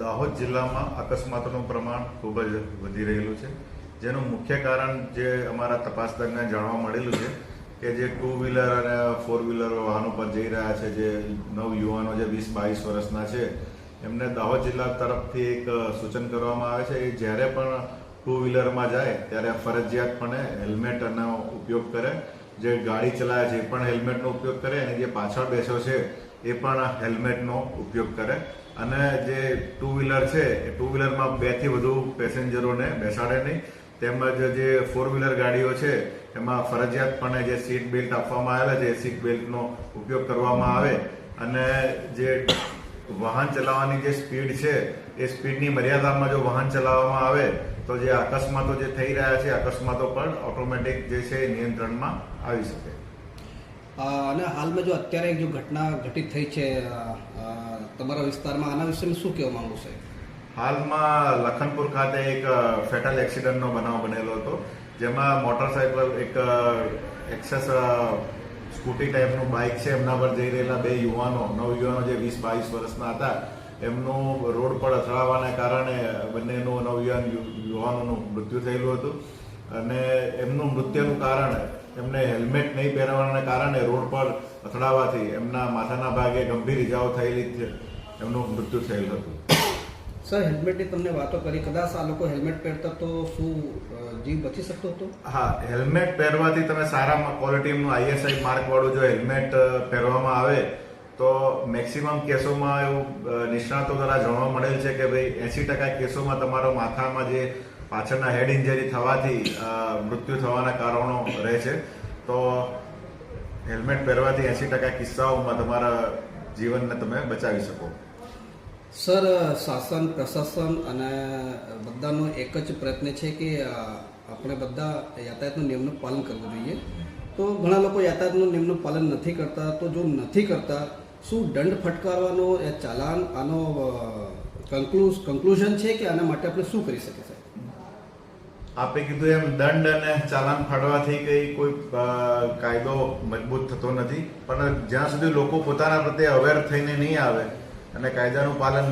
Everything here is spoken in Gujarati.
દાહોદ જિલ્લામાં અકસ્માતોનું પ્રમાણ ખૂબ જ વધી રહેલું છે, જેનું મુખ્ય કારણ જે અમારા તપાસ દરમિયાન જાણવા મળેલું છે કે જે 2 વ્હીલર અને 4 વ્હીલર વાહનો પર જઈ રહ્યા છે, જે નવયુવાનો જે 20-22 વર્ષના છે, એમને દાહોદ જિલ્લા તરફથી એક સૂચન કરવામાં આવે છે કે જ્યારે પણ 2 વ્હીલરમાં જાય ત્યારે ફરજિયાતપણે હેલ્મેટનો ઉપયોગ કરે, જે ગાડી ચલાવે છે એ પણ હેલ્મેટનો ઉપયોગ કરે અને જે પાછળ બેસ્યો છે એ પણ હેલ્મેટનો ઉપયોગ કરે. અને જે 2 વ્હીલર છે એ 2 વ્હીલરમાં 2 થી વધુ પેસેન્જરોને બેસાડે નહીં, તેમજ જે 4 વ્હીલર ગાડીઓ છે એમાં ફરજિયાતપણે જે સીટ બેલ્ટ આપવામાં આવેલા છે એ સીટ બેલ્ટનો ઉપયોગ કરવામાં આવે અને જે વાહન ચલાવવાની જે સ્પીડ છે એ સ્પીડની મર્યાદામાં જો વાહન ચલાવવામાં આવે તો જે અકસ્માતો જે થઈ રહ્યા છે અકસ્માતો પણ ઓટોમેટિક જે છે નિયંત્રણમાં આવી શકે. અને હાલમાં જો અત્યારે જો ઘટના ઘટિત થઈ છે તમારા વિસ્તારમાં, આના વિશે શું કહેવા માંગુ છે? હાલમાં લખનપુર ખાતે એક ફેટલ એક્સિડન્ટનો બનાવ બનેલો હતો, જેમાં મોટરસાઇકલ એક એક્સેસ સ્કૂટી ટાઈપનું બાઇક છે એમના પર જઈ રહેલા 2 નવયુવાનો જે 20-22 વર્ષના હતા, એમનું રોડ પર અથડાવાના કારણે બંનેનું યુવાનોનું મૃત્યુ થયેલું હતું. અને એમનું મૃત્યુનું કારણ એમને હેલ્મેટ નહીં પહેરવાના કારણે રોડ પર અથડાવાથી એમના માથાના ભાગે ગંભીર ઇજાઓ થયેલી એમનું મૃત્યુ થયેલું હતું. સર, હેલ્મેટની તમને વાતો કરી, કદાચ આ લોકો હેલ્મેટ પહેરતા તો શું જીવ બચી શકતો હતો? હા, હેલ્મેટ પહેરવાથી તમે સારા ક્વોલિટીનું ISI માર્કવાળું જો હેલ્મેટ પહેરવામાં આવે તો મેક્સિમમ કેસોમાં એવું નિષ્ણાતો દ્વારા જાણવા મળેલ છે કે ભાઈ 80% કેસોમાં તમારો માથામાં જે પાછળના હેડ ઇન્જરી થવાથી મૃત્યુ થવાના કારણો રહે છે. તો હેલ્મેટ પહેરવાથી 80% કિસ્સાઓમાં તમારા જીવનને તમે બચાવી શકો. સર, શાસન, પ્રશાસન અને બધાનો એક જ પ્રયત્ન છે કે આપણે બધા યાતાયાતના નિયમનું પાલન કરવું જોઈએ. તો ઘણા લોકો યાતાયાતના નિયમનું પાલન નથી કરતા, તો જો નથી કરતા શું દંડ ફટકારવાનો એ ચાલાન આનો કન્ક્લુઝન છે કે આના માટે આપણે શું કરી શકીએ? આપે કીધું એમ દંડ અને ચાલાન ફાડવાથી કોઈ કાયદો મજબૂત થતો નથી, પણ જ્યાં સુધી લોકો પોતાના પ્રત્યે અવેર થઈને નહીં આવે અને કાયદાનું પાલન